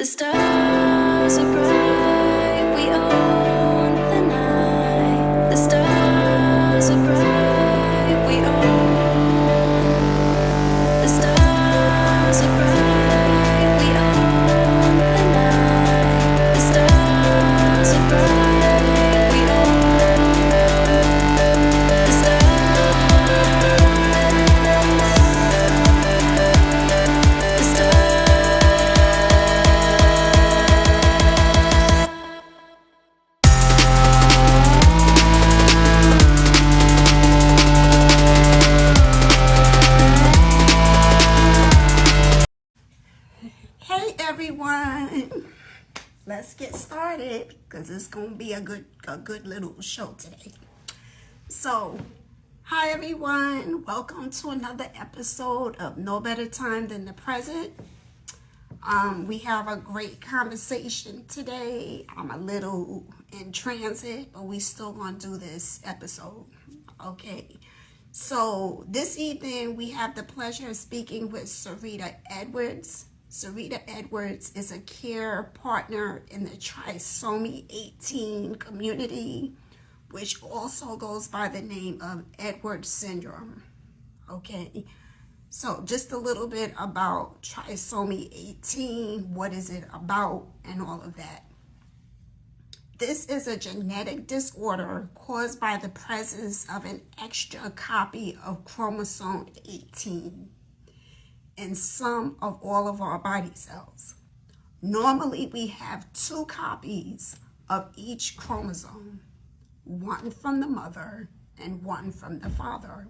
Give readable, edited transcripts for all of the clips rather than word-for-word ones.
The stars are bright, we own the night. The stars are bright, we own. The stars are bright, we own the night. The stars are bright, we own. The Hey everyone, let's get started because it's gonna be a good little show today. So, hi everyone, welcome to another episode of No Better Time Than the Present. We have a great conversation today. I'm a little in transit, but we still gonna do this episode. Okay. So this evening we have the pleasure of speaking with Sarita Edwards. Sarita Edwards is a care partner in the Trisomy-18 community, which also goes by the name of Edwards syndrome. Okay, so just a little bit about Trisomy-18, what is it about, and all of that. This is a genetic disorder caused by the presence of an extra copy of chromosome 18 in some of all of our body cells. Normally, we have 2 copies of each chromosome, one from the mother and one from the father,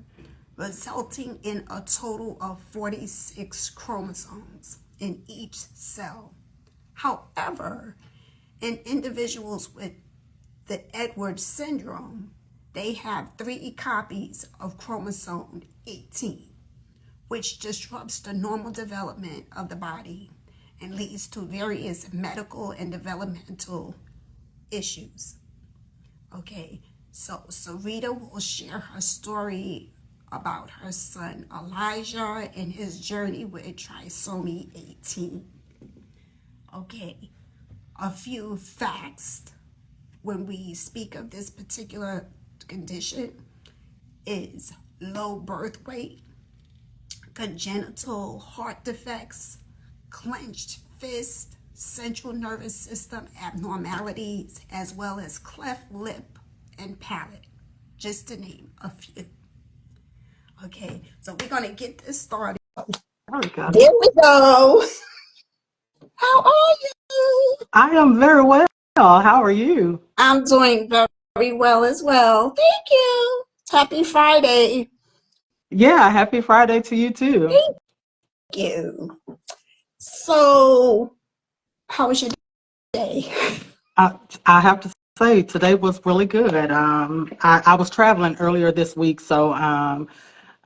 resulting in a total of 46 chromosomes in each cell. However, in individuals with the Edwards syndrome, they have 3 copies of chromosome 18, which disrupts the normal development of the body and leads to various medical and developmental issues. Okay, so Sarita will share her story about her son Elijah and his journey with trisomy 18. Okay, a few facts when we speak of this particular condition is low birth weight, congenital heart defects, clenched fist, central nervous system abnormalities, as well as cleft lip and palate, just to name a few. Okay, so we're going to get this started. There we go. How are you? I am very well. How are you? I'm doing very well as well. Thank you. Happy Friday. Yeah, happy Friday to you too. Thank you. So, how was your day? I have to say today was really good. I was traveling earlier this week, so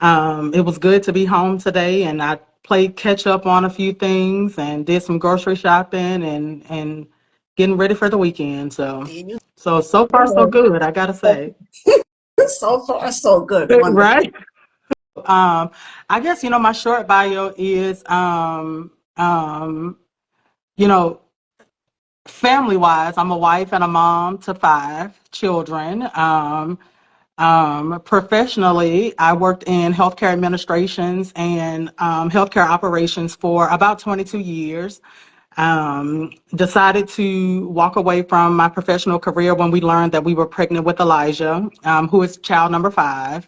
it was good to be home today, and I played catch up on a few things and did some grocery shopping and getting ready for the weekend. So far so good, I gotta say. So far, so good. Wonderful. Right? I guess my short bio is you know family wise, I'm a wife and a mom to 5 children. Professionally, I worked in healthcare administrations and healthcare operations for about 22 years. Decided to walk away from my professional career when we learned that we were pregnant with Elijah, who is child number 5.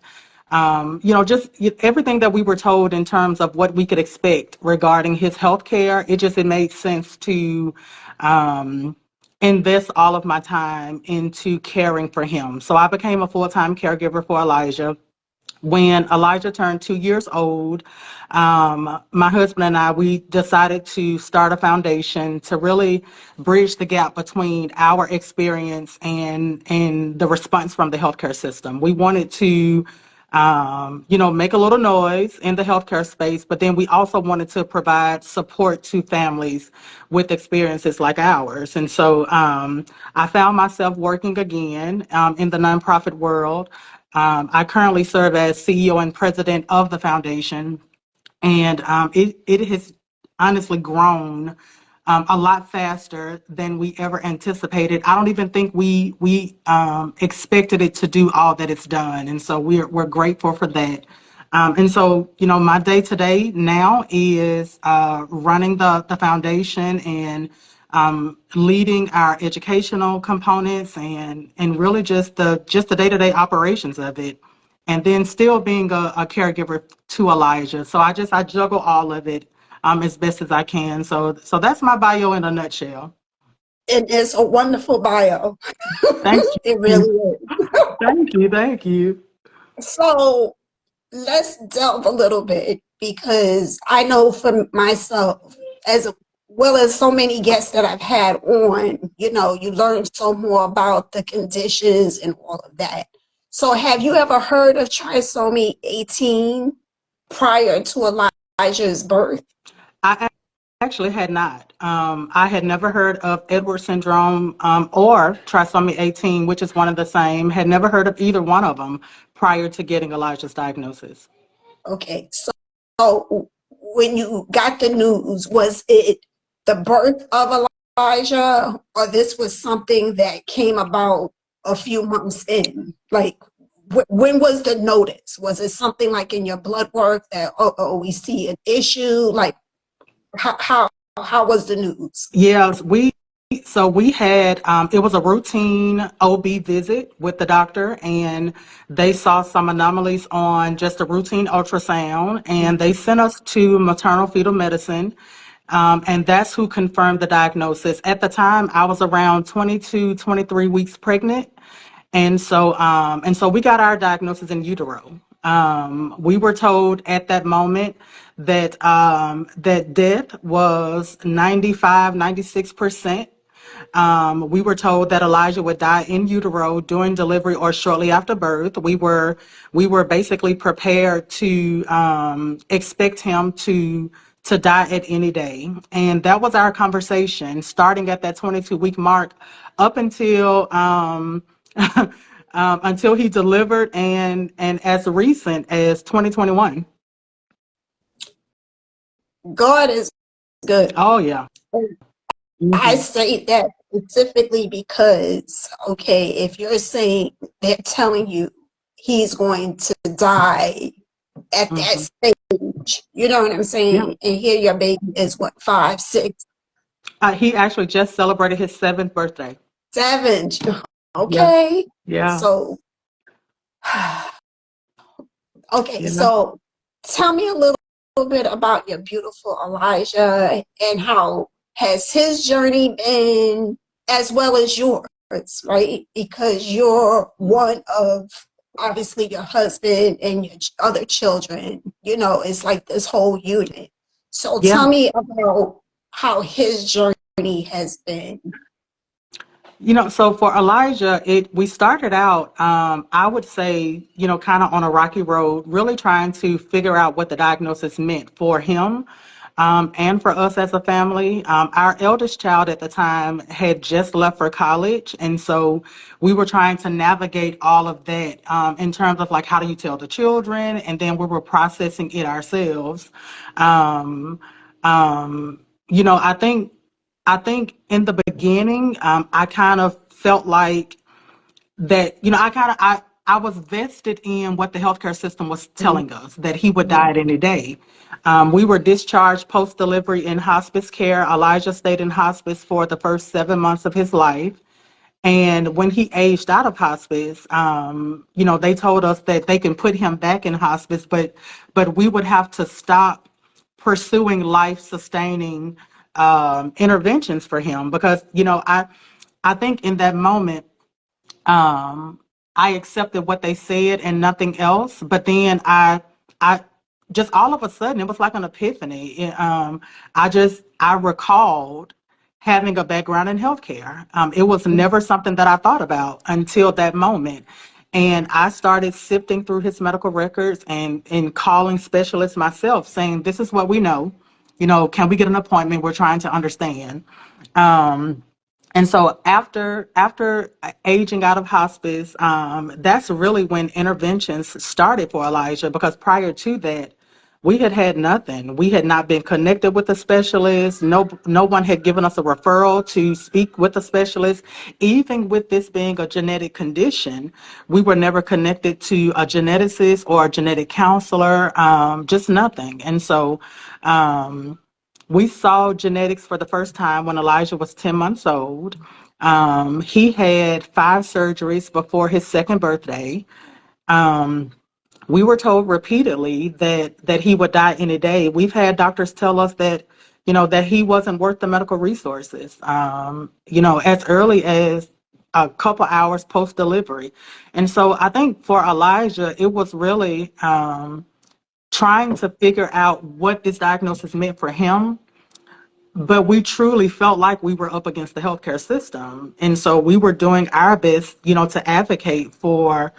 Just everything that we were told in terms of what we could expect regarding his health care, it made sense to invest all of my time into caring for him. So I became a full-time caregiver for Elijah. When Elijah turned 2 years old, my husband and I, we decided to start a foundation to really bridge the gap between our experience and the response from the healthcare system. We wanted to make a little noise in the healthcare space, but then we also wanted to provide support to families with experiences like ours. And so I found myself working again in the nonprofit world. I currently serve as CEO and president of the foundation, and it has honestly grown a lot faster than we ever anticipated. I don't even think we expected it to do all that it's done, and so we're grateful for that. And so, my day to day now is running the foundation and leading our educational components and really just the day to day operations of it, and then still being a caregiver to Elijah. So I juggle all of it as best as I can. So that's my bio in a nutshell. It is a wonderful bio. Thank It you, really is. thank you. So let's delve a little bit because I know for myself, as well as so many guests that I've had on, you learn so more about the conditions and all of that. So have you ever heard of trisomy 18 prior to Elijah's birth? I actually had not. I had never heard of Edwards syndrome or trisomy 18, which is one of the same. Had never heard of either one of them prior to getting Elijah's diagnosis. Okay, so when you got the news, was it the birth of Elijah, or this was something that came about a few months in? Like, when was the notice? Was it something like in your blood work that, we see an issue? Like, how how how was the news? Yes, we had it was a routine OB visit with the doctor, and they saw some anomalies on just a routine ultrasound, and they sent us to maternal fetal medicine, and that's who confirmed the diagnosis. At the time, I was around 22, 23 weeks pregnant, and so we got our diagnosis in utero. We were told at that moment that death was 95, 96%. We were told that Elijah would die in utero during delivery or shortly after birth. We were basically prepared to expect him to die at any day, and that was our conversation, starting at that 22-week mark, up until he delivered, and as recent as 2021. God is good. Oh yeah. I Hmm. say that specifically because, okay, if you're saying they're telling you he's going to die at that Hmm. stage, you know what I'm Yeah. saying? And here your baby is what, 5, 6, He actually just celebrated his 7th birthday. 7. Yeah. Okay. Yeah. So, okay, Yeah. so tell me a little bit about your beautiful Elijah and how has his journey been as well as yours, right? Because you're one of obviously your husband and your other children, it's like this whole unit. So Yeah. tell me about how his journey has been. So for Elijah, we started out, I would say, kind of on a rocky road, really trying to figure out what the diagnosis meant for him, and for us as a family. Our eldest child at the time had just left for college, and so we were trying to navigate all of that, in terms of like how do you tell the children, and then we were processing it ourselves. Um, I think in the beginning, I kind of felt like that, I was vested in what the healthcare system was telling us, that he would die at any day. We were discharged post-delivery in hospice care. Elijah stayed in hospice for the first 7 months of his life. And when he aged out of hospice, they told us that they can put him back in hospice, but we would have to stop pursuing life-sustaining interventions for him because I think in that moment, um, I accepted what they said and nothing else. But then I just all of a sudden it was like an epiphany. I recalled having a background in healthcare. It was never something that I thought about until that moment. And I started sifting through his medical records and calling specialists myself, saying, "This is what we know. Can we get an appointment? We're trying to understand." Um, and so after aging out of hospice, that's really when interventions started for Elijah, because prior to that, we had nothing. We had not been connected with a specialist. No one had given us a referral to speak with a specialist. Even with this being a genetic condition, we were never connected to a geneticist or a genetic counselor, just nothing. And so we saw genetics for the first time when Elijah was 10 months old. He had 5 surgeries before his second birthday. We were told repeatedly that he would die any day. We've had doctors tell us that, that he wasn't worth the medical resources, as early as a couple hours post delivery. And so I think for Elijah, it was really trying to figure out what this diagnosis meant for him. But we truly felt like we were up against the healthcare system. And so we were doing our best, to advocate for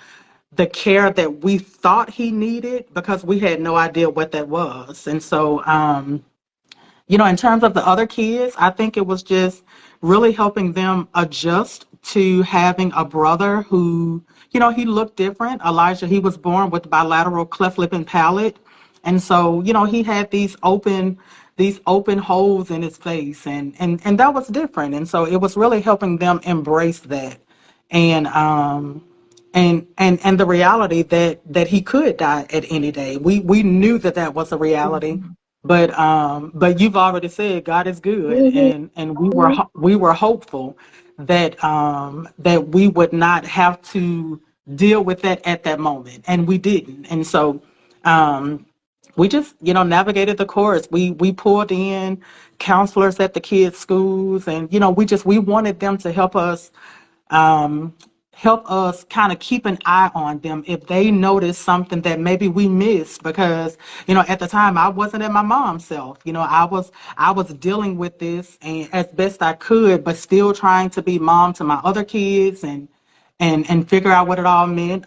the care that we thought he needed because we had no idea what that was. And so, in terms of the other kids, I think it was just really helping them adjust to having a brother who, he looked different. Elijah, he was born with bilateral cleft lip and palate. And so, he had these open holes in his face and that was different. And so it was really helping them embrace that. And and the reality that he could die at any day. We knew that was a reality, but you've already said God is good, and we were hopeful that we would not have to deal with that at that moment, and we didn't. And so we just navigated the course. We pulled in counselors at the kids' schools, and we wanted them to help us kind of keep an eye on them if they notice something that maybe we missed, because at the time I wasn't at my mom's self. I was dealing with this and as best I could, but still trying to be mom to my other kids and figure out what it all meant.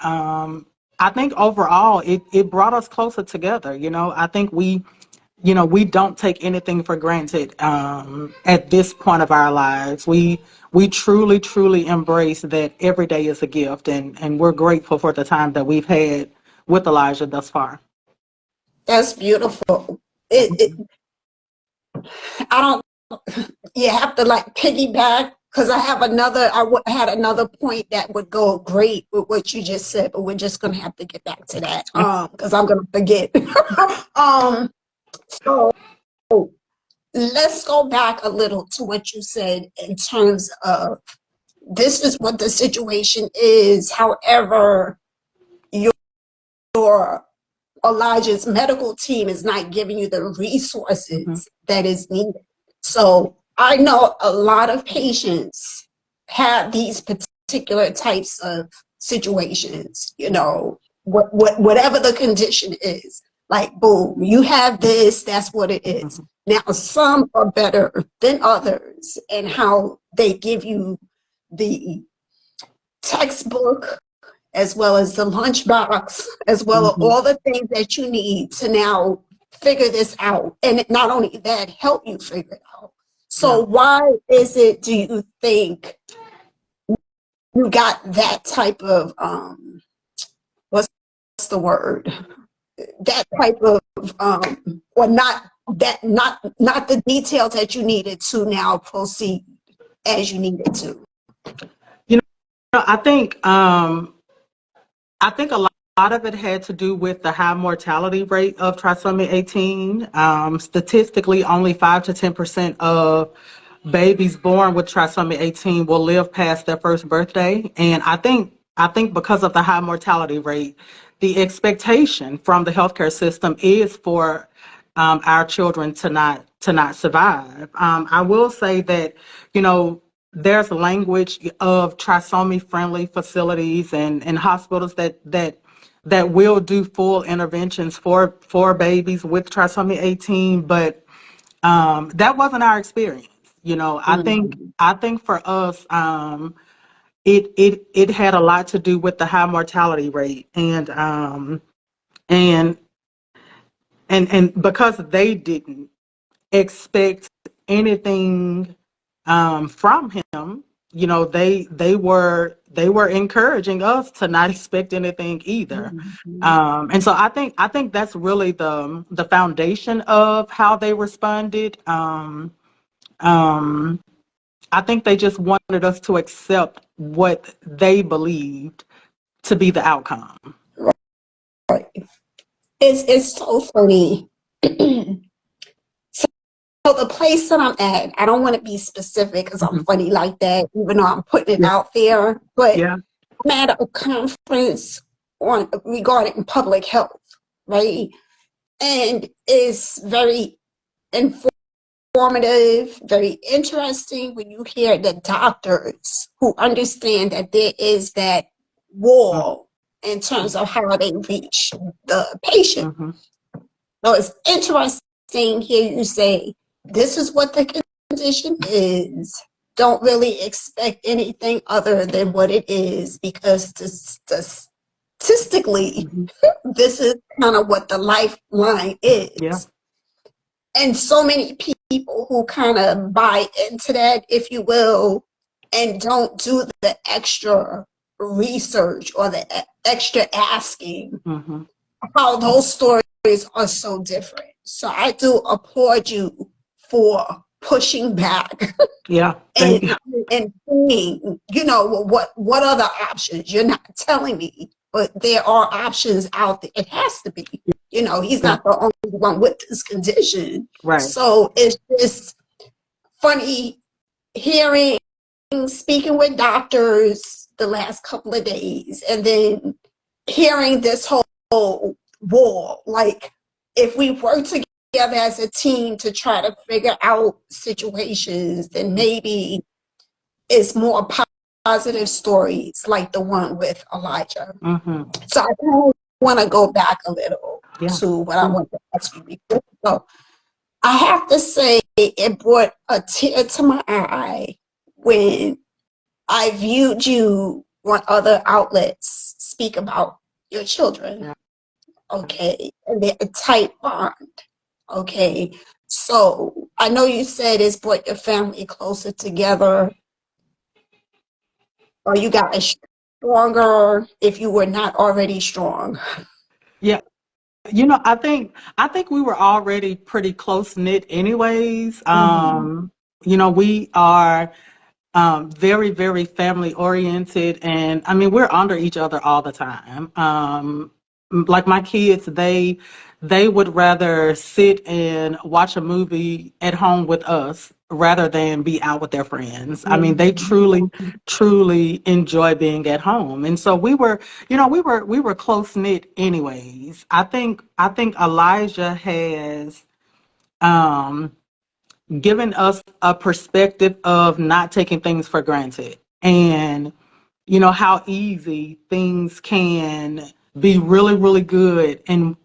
I think overall it brought us closer together. I think we don't take anything for granted at this point of our lives. We truly, truly embrace that every day is a gift, and we're grateful for the time that we've had with Elijah thus far. That's beautiful. It I don't, you have to like piggyback, because had another point that would go great with what you just said, but we're just gonna have to get back to that because I'm gonna forget. um so let's go back a little to what you said in terms of this is what the situation is. However, your Elijah's medical team is not giving you the Mhm. resources that is needed. So I know a lot of patients have these particular types of situations, whatever the condition is, like, boom, you have this, that's what it is. Mhm. Now, some are better than others, and how they give you the textbook as well as the lunchbox, as well as Mhm. all the things that you need to now figure this out. And not only that, help you figure it out. So Yeah. why is it, do you think, you got that type of what's the word? That type of or not the details that you needed to now proceed as you needed to. You know, I think a lot of it had to do with the high mortality rate of trisomy 18. Statistically, only 5 to 10% of babies born with trisomy 18 will live past their first birthday. And I think because of the high mortality rate, the expectation from the healthcare system is for our children to not survive. I will say that there's language of trisomy friendly facilities and hospitals that will do full interventions for babies with trisomy 18, but that wasn't our experience. I think Mhm. I think for us, it had a lot to do with the high mortality rate, and and because they didn't expect anything from him, they were encouraging us to not expect anything either. And so I think that's really the foundation of how they responded. I think they just wanted us to accept what they believed to be the outcome. Right. It's so funny. So the place that I'm at, I don't want to be specific because I'm Mhm. funny like that, even though I'm putting it Yeah, out there. But yeah. I'm at a conference on regarding public health, right? And it's very informative, very interesting when you hear the doctors who understand that there is that wall in terms of how they reach the patient. Mm-hmm. So it's interesting here you say, this is what the condition is. Don't really expect anything other than what it is because statistically, Hmm. this is kind of what the lifeline Yeah. is. And so many people who kind of buy into that, if you will, and don't do the extra research or the extra asking, Hmm. how those stories are so different. So I do applaud you for pushing back Yeah. Thank you. and and seeing, well, what other options? You're not telling me, but there are options out there. It has to be. He's Yeah. not the only one with this condition. Right. So it's just funny hearing, speaking with doctors the last couple of days, and then hearing this whole wall. Like, if we work together as a team to try to figure out situations, then maybe it's more positive stories like the one with Elijah. Hmm. So I kind of want to go back a little Yeah. to what I want to ask you before. So I have to say it brought a tear to my eye when I viewed you on other outlets speak about your children, Yeah. okay, and they're a tight bond, okay. So I know you said it's brought your family closer together, or you got stronger if you were not already strong. Yeah. I think we were already pretty close knit anyways. Mhm. We are very, very family oriented. And I mean, we're under each other all the time. Like my kids, they would rather sit and watch a movie at home with us rather than be out with their friends. I mean, they Mhm. truly, truly enjoy being at home. And so we were close knit anyways. I think Elijah has um given us a perspective of not taking things for granted, and how easy things can be really, really good and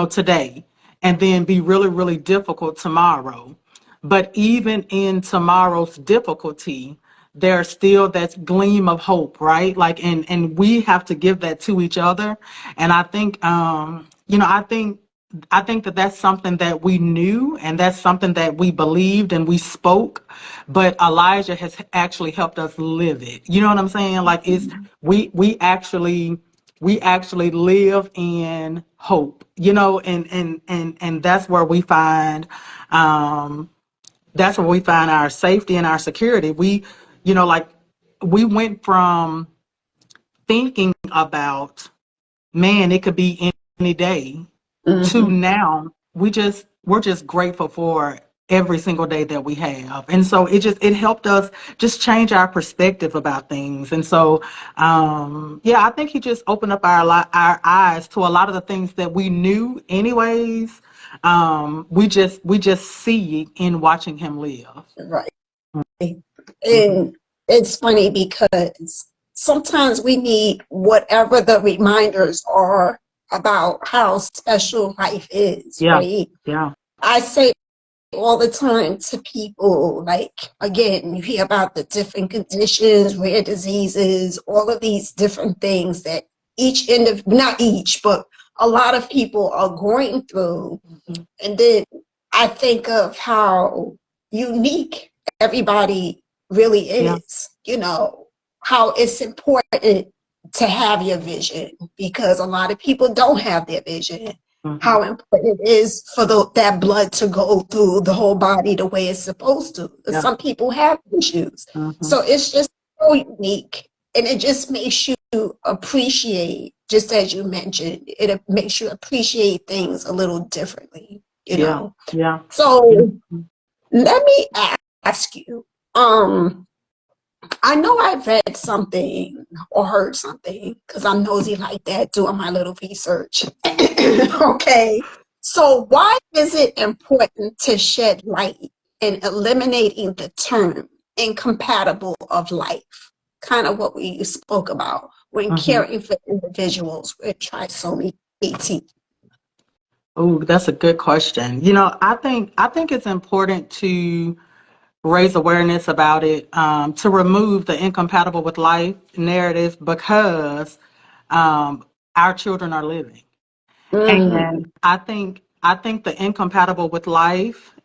today, and then be really, really difficult tomorrow. But even in tomorrow's difficulty, there's still that gleam of hope, right? Like, and we have to give that to each other. And I think that that's something that we knew, and that's something that we believed and we spoke, but Elijah has actually helped us live it. You know what I'm saying? Like, it's we actually live in hope, and um that's where we find our safety and our security. Like, we went from thinking about, man, it could be any day, to Mhm. now we're just grateful for every single day that we have. And so it helped us just change our perspective about things. And so yeah, I think he just opened up our eyes to a lot of the things that we knew anyways. We just see in watching him live. Right. Mhm. And it's funny because sometimes we need whatever the reminders are about how special life is, Yeah, right? yeah. I say all the time to people, like, again, you hear about the different conditions, rare diseases, all of these different things that not each, but a lot of people are going through. Mhm. And then I think of how unique everybody really Yeah, is. you know, how it's important to have your vision, because a lot of people don't have their vision. Mhm. How important it is for that blood to go through the whole body the way it's supposed to. Yeah. Some people have issues. Mhm. So it's just so unique, and it just makes you appreciate, just as you mentioned, it makes you appreciate things a little differently, you Yeah. know. Yeah. So Mhm. let me ask you, I know I read something or heard something, because I'm nosy like that, doing my little research. Okay. So why is it important to shed light in eliminating the term incompatible of life? Kind of what we spoke about when Mhm. caring for individuals with trisomy 18. Oh, that's a good question. I think it's important to raise awareness about it, to remove the incompatible with life narrative, because our children are living. Mm-hmm. And I think the incompatible with life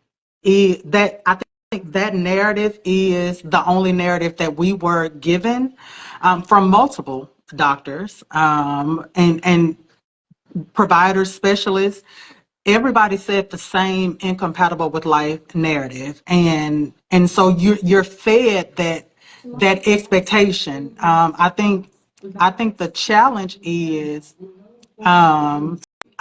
is that I think that narrative is the only narrative that we were given, from multiple doctors, and providers, specialists. Everybody said the same incompatible with life narrative, and so you're fed that expectation. I think the challenge is,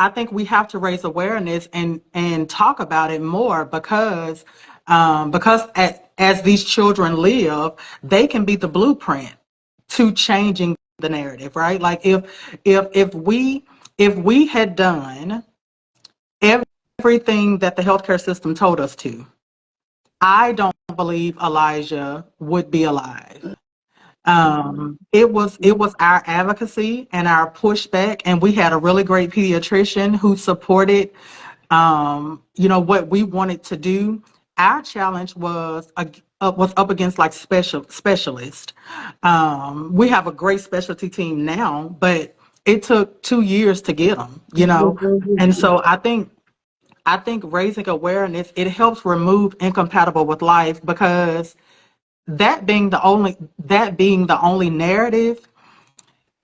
I think we have to raise awareness and talk about it more, because as these children live, they can be the blueprint to changing the narrative, right? Like if we had done everything that the healthcare system told us to, I don't believe Elijah would be alive. It was our advocacy and our pushback, and we had a really great pediatrician who supported, what we wanted to do. Our challenge was up against like specialists. We have a great specialty team now, but it took 2 years to get them. And so I think raising awareness, it helps remove incompatible with life, because that being the only narrative,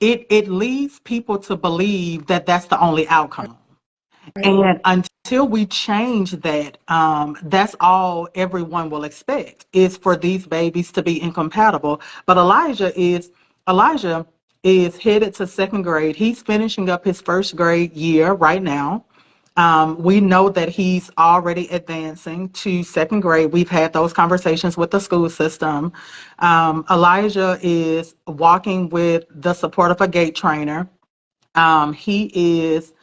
it leads people to believe that that's the only outcome. Right. And until we change that, that's all everyone will expect, is for these babies to be incompatible. But Elijah is headed to second grade. He's finishing up his first grade year right now. We know that he's already advancing to second grade. We've had those conversations with the school system. Elijah is walking with the support of a gait trainer. He is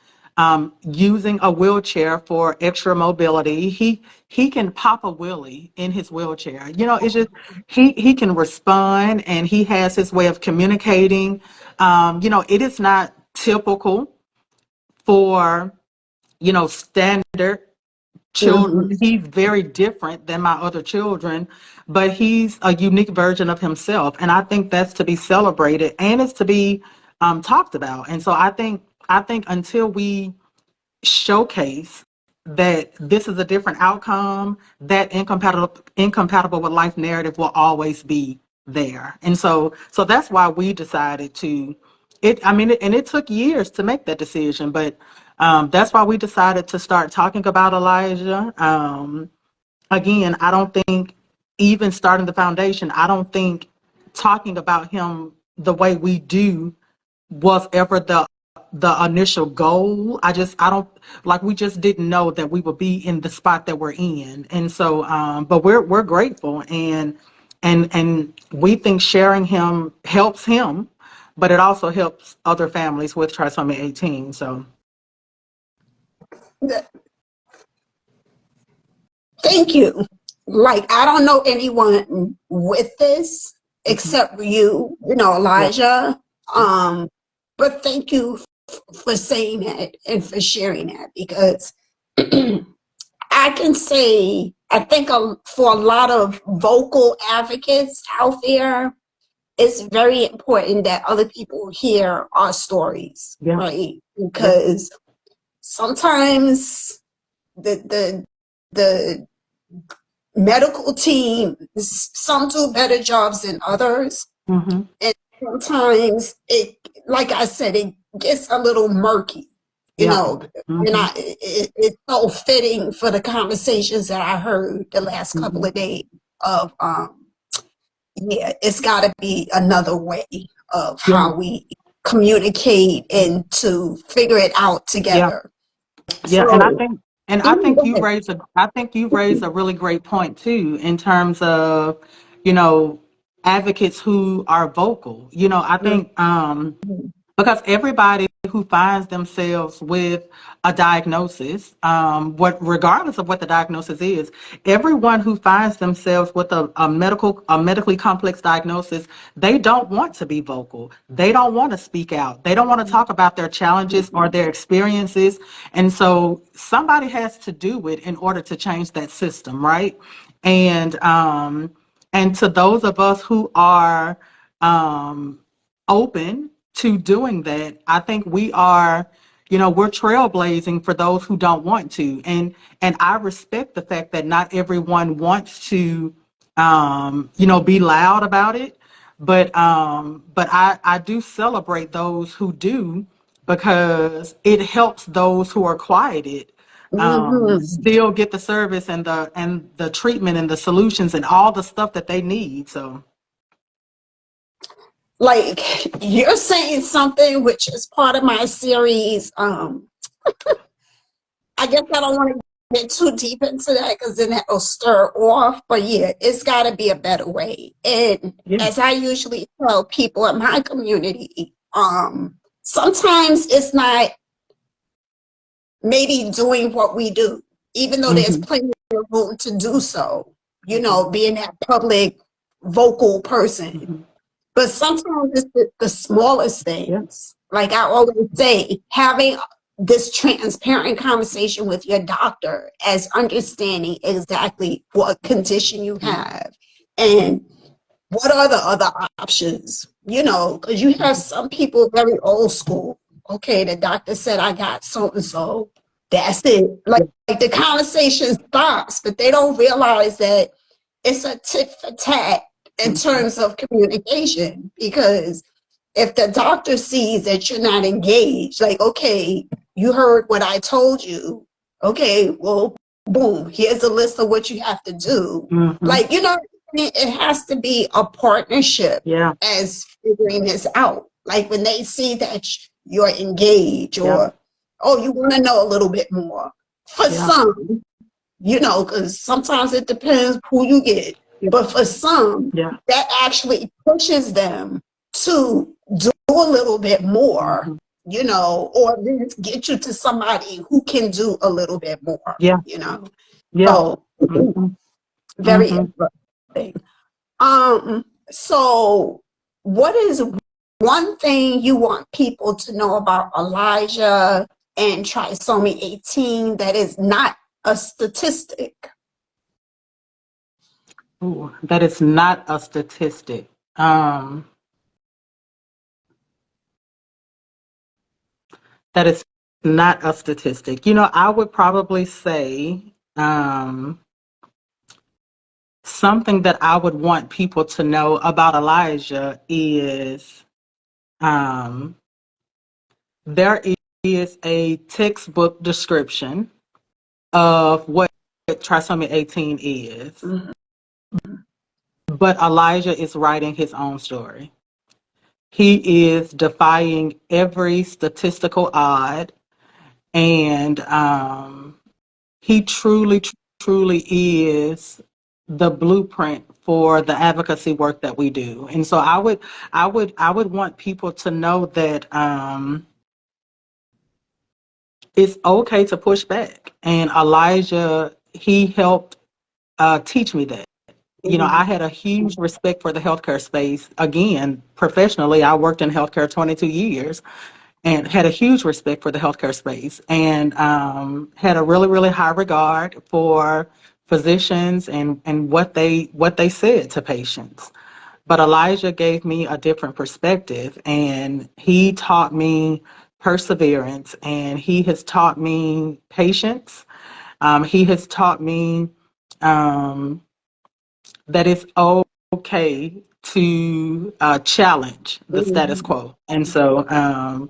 using a wheelchair for extra mobility. He can pop a wheelie in his wheelchair. It's just he can respond, and he has his way of communicating. It is not typical for standard children. Mm-hmm. He's very different than my other children, but he's a unique version of himself. And I think that's to be celebrated, and it's to be talked about. And so I think until we showcase that this is a different outcome, that incompatible with life narrative will always be there. And so that's why we decided to and it took years to make that decision, but that's why we decided to start talking about Elijah. Again, I don't think, even starting the foundation, I don't think talking about him the way we do was ever the initial goal. I don't, like, we just didn't know that we would be in the spot that we're in. And so but we're grateful, and we think sharing him helps him, but it also helps other families with trisomy 18. So Thank you. Like, I don't know anyone with this mhm, except yeah, Elijah. Um, but thank you for saying that and for sharing that, because I can say, I think for a lot of vocal advocates out there, it's very important that other people hear our stories, yeah, right? yeah, Because sometimes the the medical team, some do better jobs than others. Mm-hmm. And sometimes it, like I said, it gets a little murky, you Yeah. know, and Mm-hmm. it's so fitting for the conversations that I heard the last couple Mm-hmm. of days of, yeah, it's got to be another way of Yeah. how we communicate and to figure it out Yeah. together. Yeah, and I So, think and I mhm, think go you ahead. raised a I think you raised a really great point too in terms of, you know, advocates who are vocal. I think Mhm, because everybody who finds themselves with a diagnosis, regardless of what the diagnosis is, everyone who finds themselves with a medically complex diagnosis, they don't want to be vocal. They don't want to speak out. They don't want to talk about their challenges or their experiences. And so somebody has to do it in order to change that system, right? And to those of us who are open to doing that, I think we're trailblazing for those who don't want to. And I respect the fact that not everyone wants to be loud about it. But I do celebrate those who do, because it helps those who are quieted mhm. still get the service and the treatment and the solutions and all the stuff that they need. So Like you're saying something which is part of my series. I guess I don't want to get too deep into that because then that'll stir off. But yeah, it's got to be a better way. And yeah. as I usually tell people in my community, sometimes it's not maybe doing what we do, even though there's Hmm. plenty of room to do so. You Hmm. know, being that public vocal person. Hmm. But sometimes it's the smallest Yeah. things. Like I always say, having this transparent conversation with your doctor as understanding exactly what condition you Yeah. have and what are the other options, you know, because you have Mhm. some people very old school. Okay, the doctor said I got so and so. That's it. Yeah. Like the conversation stops, but they don't realize that it's a tit for tat in Mhm. terms of communication. Because if the doctor sees that you're not engaged, like, okay, you heard what I told you. Okay, well, boom, here's a list of what you have to do. Mhm. Like, you know, it has to be a partnership Yeah. as figuring this out. Like when they see that you're engaged Yeah. or, oh, you want to know a little bit more. For Yeah. some, you know, because sometimes it depends who you get. Yeah. But for some, Yeah. that actually pushes them to do a little bit more, Mhm. you know, or get you to somebody who can do a little bit more, Yeah. you know. Yeah. So Mhm. very Mhm. interesting. So what is one thing you want people to know about Elijah and trisomy 18 that is not a statistic? Ooh, that is not a statistic. Um, that is not a statistic. I would probably say something that I would want people to know about Elijah is um, there is a textbook description of what trisomy 18 is, Mhm. but Elijah is writing his own story. He is defying every statistical odd, and he truly, truly is the blueprint for the advocacy work that we do. And so I would want people to know that it's okay to push back. And Elijah, he helped teach me that. I had a huge respect for the healthcare space. Again, professionally, I worked in healthcare 22 years and had a huge respect for the healthcare space, and had a really, really high regard for physicians and what they said to patients. But Elijah gave me a different perspective, and he taught me perseverance, and he has taught me patience. He has taught me that it's okay to challenge the status Mhm. quo. And so,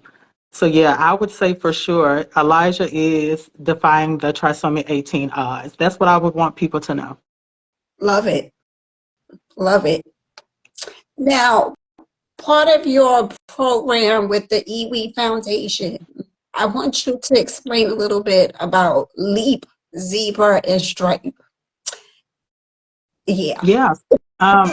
so yeah, I would say for sure, Elijah is defying the trisomy 18 odds. That's what I would want people to know. Love it. Love it. Now, part of your program with the E.We Foundation, I want you to explain a little bit about Leap, Zebra, and Stripe. Yeah. Yeah. Um,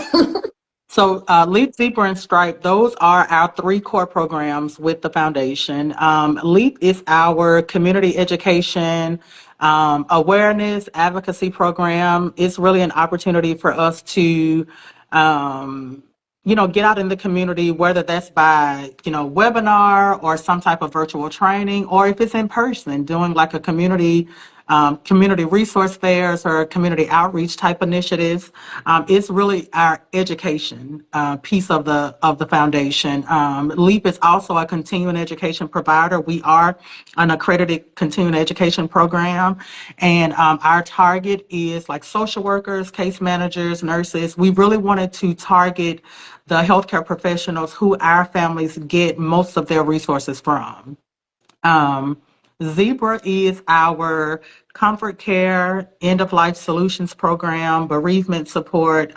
So, LEAP, Zebra, and Stripe, those are our three core programs with the foundation. LEAP is our community education, awareness, advocacy program. It's really an opportunity for us to, um, get out in the community, whether that's by, webinar or some type of virtual training, or if it's in person, doing like a community resource fairs or community outreach type initiatives. It's really our education piece of the foundation. LEAP is also a continuing education provider. We are an accredited continuing education program, and our target is like social workers, case managers, nurses. We really wanted to target the healthcare professionals who our families get most of their resources from. Um, Zebra is our comfort care, end of life solutions program, bereavement support,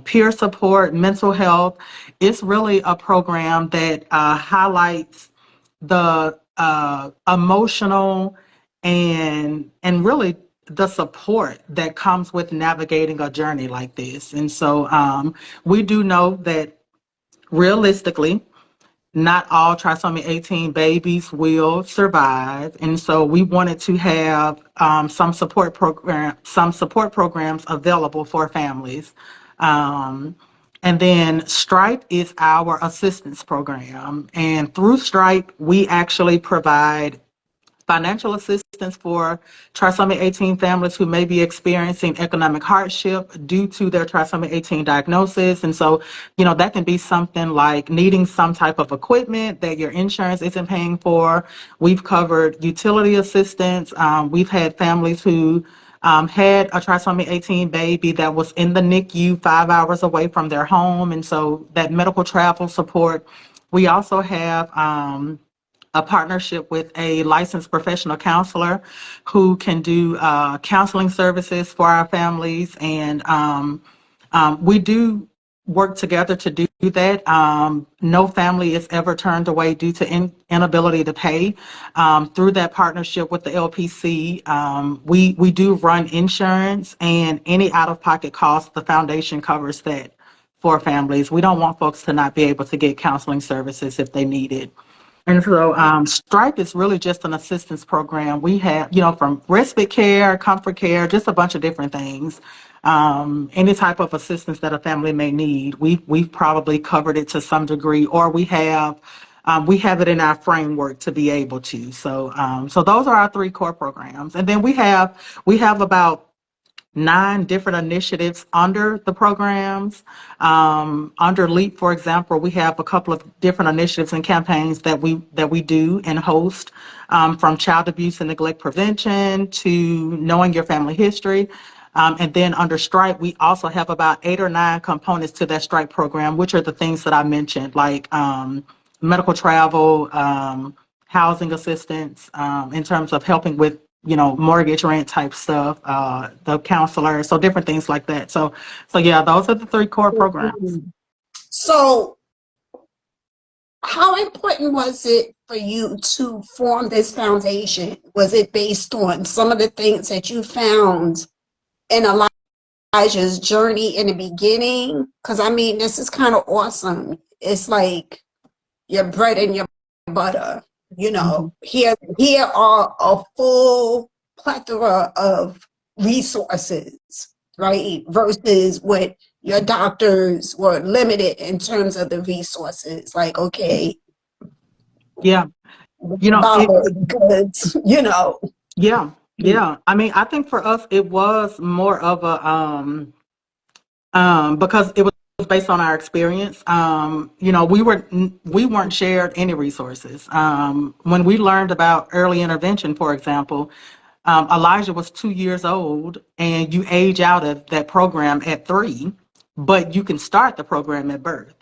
peer support, mental health. It's really a program that highlights the emotional and really the support that comes with navigating a journey like this. And so we do know that realistically, not all trisomy 18 babies will survive, and so we wanted to have some support programs available for families. Um, and then Stripe is our assistance program, and through Stripe we actually provide financial assistance for trisomy 18 families who may be experiencing economic hardship due to their trisomy 18 diagnosis. And so, that can be something like needing some type of equipment that your insurance isn't paying for. We've covered utility assistance. We've had families who had a trisomy 18 baby that was in the NICU 5 hours away from their home. And so that medical travel support. We also have a partnership with a licensed professional counselor who can do counseling services for our families. And we do work together to do that. No family is ever turned away due to inability to pay. Through that partnership with the LPC, we do run insurance, and any out-of-pocket costs, the foundation covers that for families. We don't want folks to not be able to get counseling services if they need it. And so Stripe is really just an assistance program. We have, from respite care, comfort care, just a bunch of different things. Any type of assistance that a family may need, we've probably covered it to some degree, or we have it in our framework to be able to. So those are our three core programs, and then we have about 9 different initiatives under the programs. Under LEAP, for example, we have a couple of different initiatives and campaigns that we do and host, from child abuse and neglect prevention to knowing your family history. And then under Stripe, we also have about 8 or 9 components to that Stripe program, which are the things that I mentioned, like medical travel, housing assistance, in terms of helping with mortgage rent type stuff, the counselor, so different things like that. So yeah, those are the three core programs. So, how important was it for you to form this foundation? Was it based on some of the things that you found in Elijah's journey in the beginning? Because I mean, this is kind of awesome. It's like your bread and your butter. Mhm. Here are a full plethora of resources, right? Versus what your doctors were limited in terms of the resources. Like, okay, Yeah, what you know about it. the goods? Yeah, yeah. I mean, I think for us it was more of a because it was based on our experience. We weren't shared any resources. When we learned about early intervention, for example, Elijah was 2 years old, and you age out of that program at 3, but you can start the program at birth.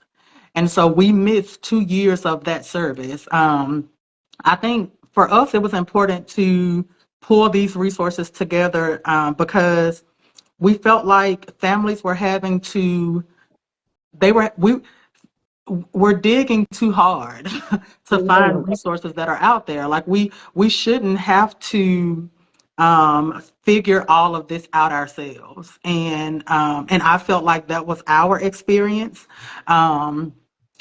And so we missed 2 years of that service. I think for us, it was important to pull these resources together because we felt like families were having to, we we're digging too hard to find resources that are out there. Like we shouldn't have to figure all of this out ourselves. And I felt like that was our experience. Um,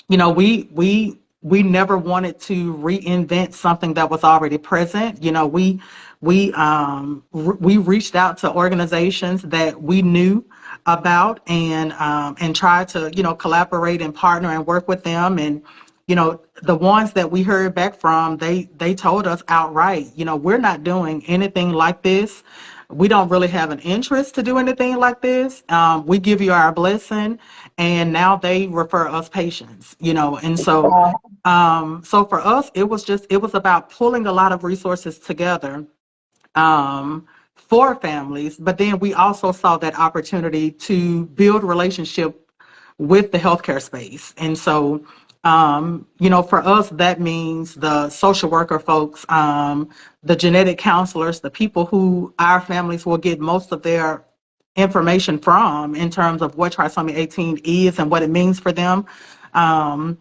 we never wanted to reinvent something that was already present. We reached out to organizations that we knew about and tried to collaborate and partner and work with them. And the ones that we heard back from, they told us outright, we're not doing anything like this. We don't really have an interest to do anything like this. We give you our blessing, and now they refer us patients. And so for us, it was about pulling a lot of resources together for families, but then we also saw that opportunity to build relationship with the healthcare space. And so, for us, that means the social worker folks, the genetic counselors, the people who our families will get most of their information from in terms of what trisomy 18 is and what it means for them. Um,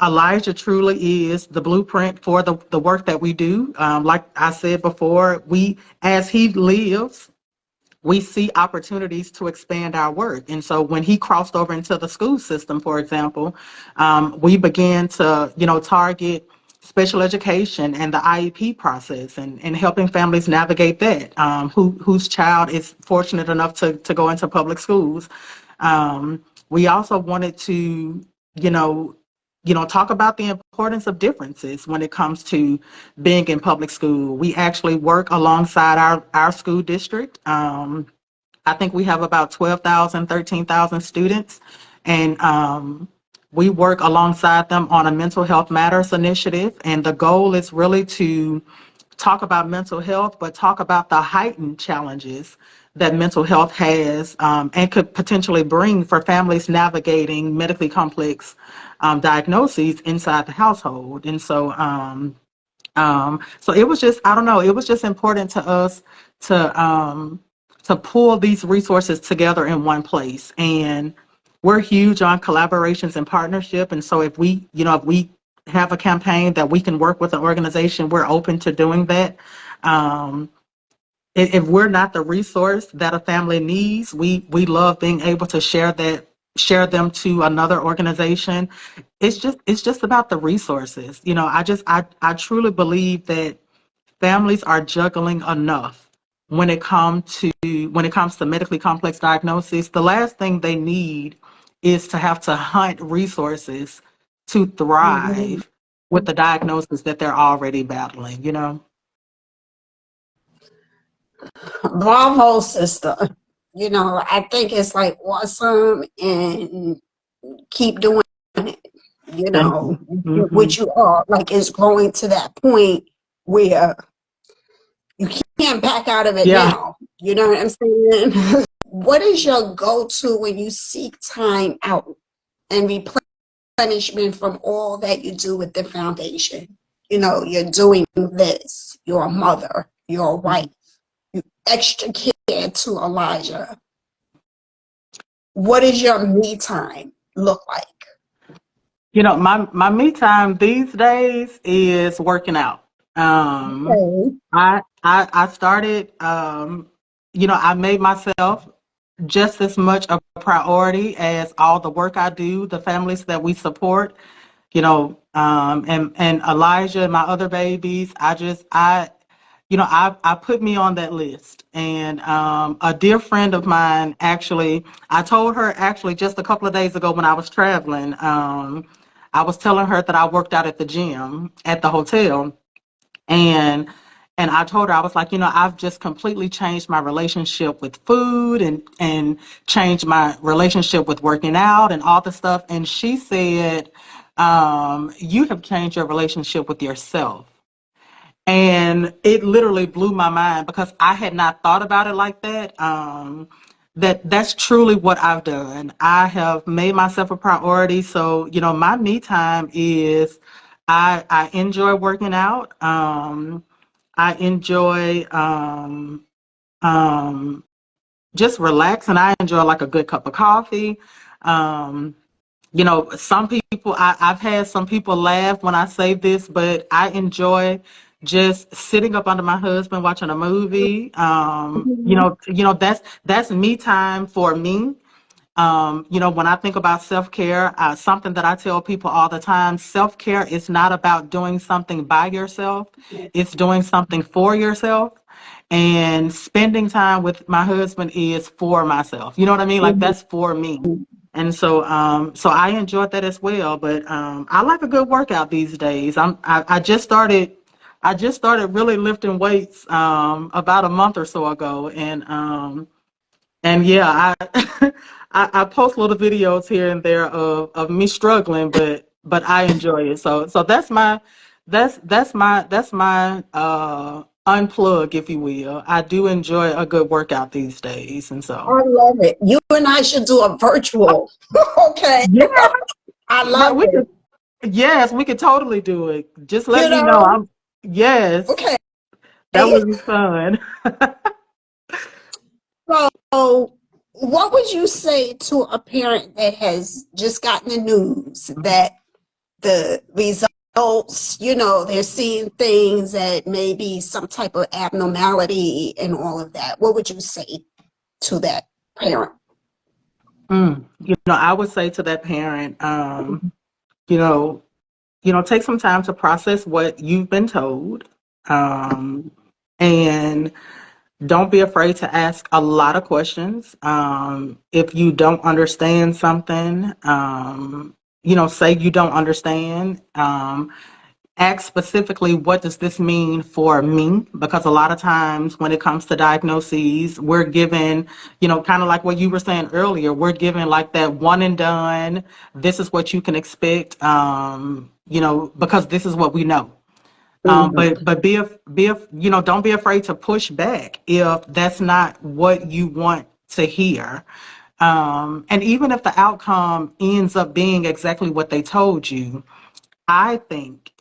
Elijah truly is the blueprint for the work that we do. Like I said before, as he lives, we see opportunities to expand our work. And so when he crossed over into the school system, for example, we began to, target special education and the IEP process and helping families navigate that, whose child is fortunate enough to go into public schools. We also wanted to, you know, talk about the importance of differences when it comes to being in public school. We actually work alongside our school district. I think we have about 12,000, 13,000 students, and we work alongside them on a Mental Health Matters initiative. And the goal is really to talk about mental health, but talk about the heightened challenges that mental health has and could potentially bring for families navigating medically complex diagnoses inside the household. And so it was just, I don't know, it was just important to us to pull these resources together in one place. And we're huge on collaborations and partnership. And so if we have a campaign that we can work with an organization, we're open to doing that. Um, if we're not the resource that a family needs, we love being able to share them to another organization. It's just about the resources. I truly believe that families are juggling enough when it comes to medically complex diagnoses. The last thing they need is to have to hunt resources to thrive with the diagnosis that they're already battling. Bravo, sister. I think it's like awesome, and keep doing it. Thank you. Hmm. What you are like is growing to that point where you can't back out of it Yeah. now. You know what I'm saying? What is your go-to when you seek time out and replenishment from all that you do with the foundation? You're doing this. You're a mother. You're a wife. You extra care to Elijah. What does your me time look like? My me time these days is working out. Okay. I started, I made myself just as much a priority as all the work I do, the families that we support, and Elijah and my other babies. I put me on that list. And a dear friend of mine, actually, I told her actually just a couple of days ago when I was traveling, I was telling her that I worked out at the gym at the hotel. And I told her, I was like, I've just completely changed my relationship with food and changed my relationship with working out and all the stuff. And she said, you have changed your relationship with yourself. And it literally blew my mind because I had not thought about it like that. That's truly what I've done. I have made myself a priority. So, my me time is I enjoy working out. I enjoy just relaxing. I enjoy like a good cup of coffee. Um, some people, I've had some people laugh when I say this, but I enjoy just sitting up under my husband watching a movie. That's me time for me. When I think about self-care, something that I tell people all the time, self-care is not about doing something by yourself. It's doing something for yourself. And spending time with my husband is for myself. You know what I mean? Like Mhm. that's for me. And so I enjoyed that as well. But I like a good workout these days. I just started really lifting weights about a month or so ago, and yeah, I I post little videos here and there of me struggling, but I enjoy it. So that's my unplug, if you will. I do enjoy a good workout these days, and so I love it. You and I should do a virtual. Okay. yeah, I right. love it. Yes, we could totally do it. Just let You me know. know? Yes, Okay. that would be fun. So, what would you say to a parent that has just gotten the news that the results, they're seeing things that may be some type of abnormality and all of that? What would you say to that parent? I would say to that parent, you know, take some time to process what you've been told. And don't be afraid to ask a lot of questions. If you don't understand something, say you don't understand. Ask specifically, what does this mean for me? Because a lot of times when it comes to diagnoses, we're given, kind of like what you were saying earlier, we're given like that one and done. This is what you can expect, because this is what we know. But don't be afraid to push back if that's not what you want to hear. And even if the outcome ends up being exactly what they told you, I think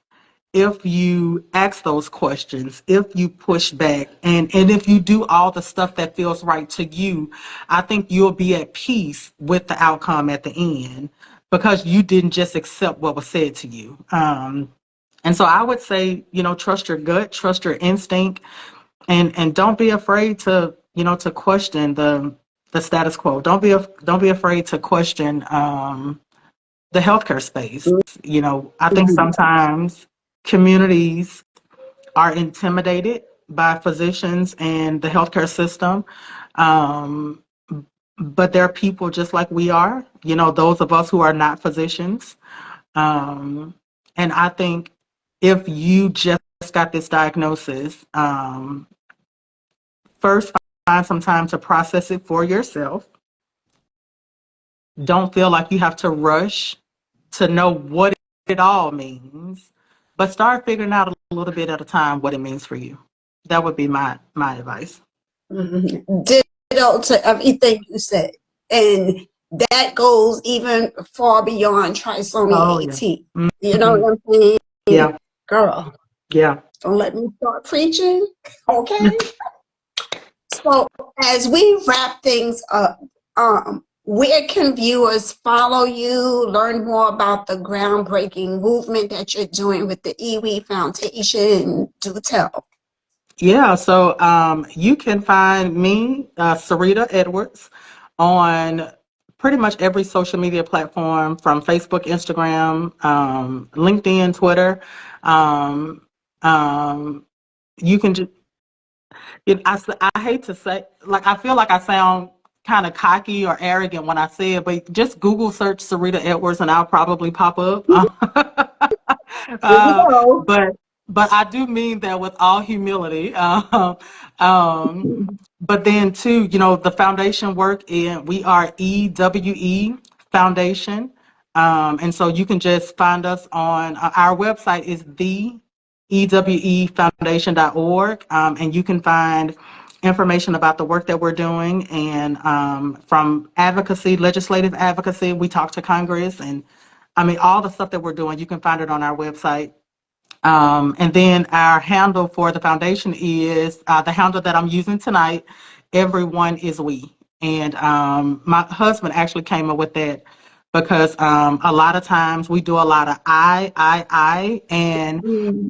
if you ask those questions, if you push back, and if you do all the stuff that feels right to you, I think you'll be at peace with the outcome at the end because you didn't just accept what was said to you. And so I would say, trust your gut, trust your instinct, and don't be afraid to question the status quo. Don't be afraid to question the healthcare space. I think Mhm. sometimes communities are intimidated by physicians and the healthcare system. Um, but there are people just like we are, those of us who are not physicians. Um, and I think if you just got this diagnosis, first find some time to process it for yourself. Don't feel like you have to rush to know what it all means, but start figuring out a little bit at a time what it means for you. That would be my advice. Mhm. Ditto to everything you said. And that goes even far beyond trisomy Oh yeah. 18. You know Hmm. what I'm saying? Yeah. Girl, Yeah. don't let me start preaching. Okay. So as we wrap things up, where can viewers follow you, learn more about the groundbreaking movement that you're doing with the E.We Foundation? Do tell. Yeah. So you can find me, Sarita Edwards, on pretty much every social media platform from Facebook, Instagram, LinkedIn, Twitter. Um, um, you can just I hate to say, like, I feel like I sound kind of cocky or arrogant when I say it, but just Google search Sarita Edwards and I'll probably pop up. Here we Uh, go. but but I do mean that with all humility. Um, but then too, the foundation work, and we are EWE Foundation. And so you can just find us on our website is ewefoundation.org, and you can find information about the work that we're doing. And from advocacy, legislative advocacy, we talk to Congress, and I mean, all the stuff that we're doing, you can find it on our website. And then our handle for the foundation is the handle that I'm using tonight. Everyone is we. And my husband actually came up with that because a lot of times we do a lot of and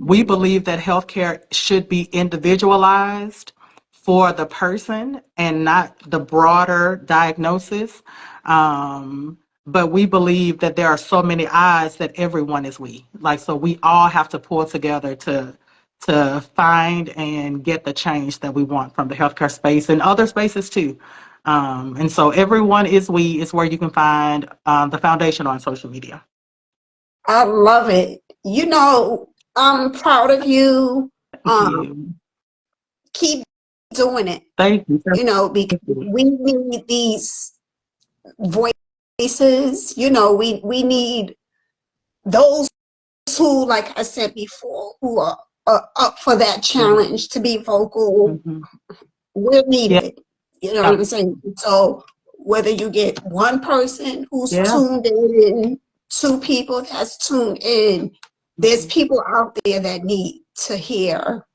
we believe that healthcare should be individualized for the person and not the broader diagnosis. But we believe that there are so many eyes that everyone is we. Like, so we all have to pull together to find and get the change that we want from the healthcare space and other spaces too. And so everyone is we is where you can find the foundation on social media. I love it. You know, I'm proud of you. Thank you. Keep doing it, Thank you. you know, because we need these voices. You know, we need those who, like I said before, who are up for that challenge to be vocal. Mhm. We're Yeah. needed. You know what I'm saying? So whether you get one person who's Yeah. tuned in, two people that's tuned in, there's people out there that need to hear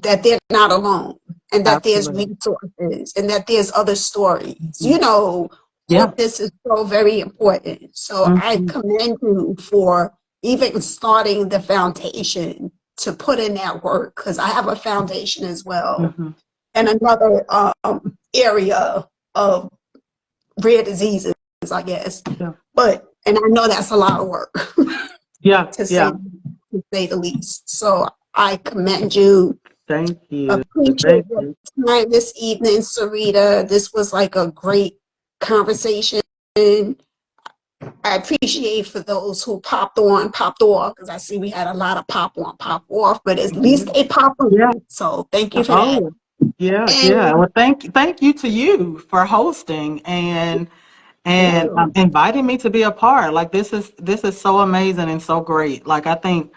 that they're not alone, and that there's Absolutely. resources, and that there's other stories. Mhm. You know, all Yeah. of this is so very important. So I Mhm. commend you for even starting the foundation to put in that work, because I have a foundation as well, Mhm. and another area of rare diseases, I guess. Yeah. But and I know that's a lot of work Yeah. to Yeah. say the least. So I commend you. Thank you. Appreciate Thank your you. time this evening, Sarita. This was like a great conversation. I appreciate for those who popped on, popped off, because I see we had a lot of pop on, pop off, but at least they popped on. Yeah. So thank you for that. Oh, yeah, yeah. And Well, thank you to you for hosting and you. inviting me to be a part. Like, this is so amazing and so great. Like, I think,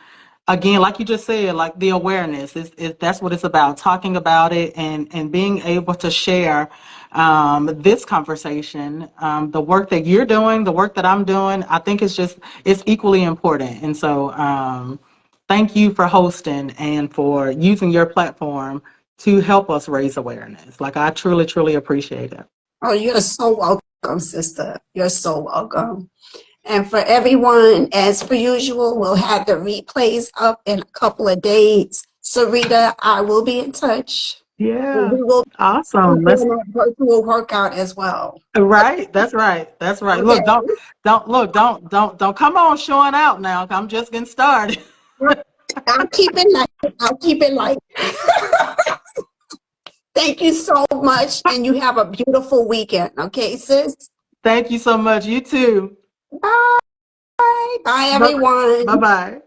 again, like you just said, like, the awareness is that's what it's about, talking about it and being able to share this conversation. The work that you're doing, the work that I'm doing, I think it's equally important. And so thank you for hosting and for using your platform to help us raise awareness. Like, I truly, truly appreciate it. Oh, you're so welcome, sister. You're so welcome. And for everyone, as per usual, we'll have the replays up in a couple of days. Sarita, I will be in touch. And Yeah. we will be Awesome. doing that virtual workout as well. Right. That's right. That's right. Okay. Look, don't come on showing out now. I'm just getting started. I'll keep it light. I'll keep it light. Thank you so much. And you have a beautiful weekend. Okay, sis? Thank you so much. You too. Bye. Bye, Bye everyone. bye.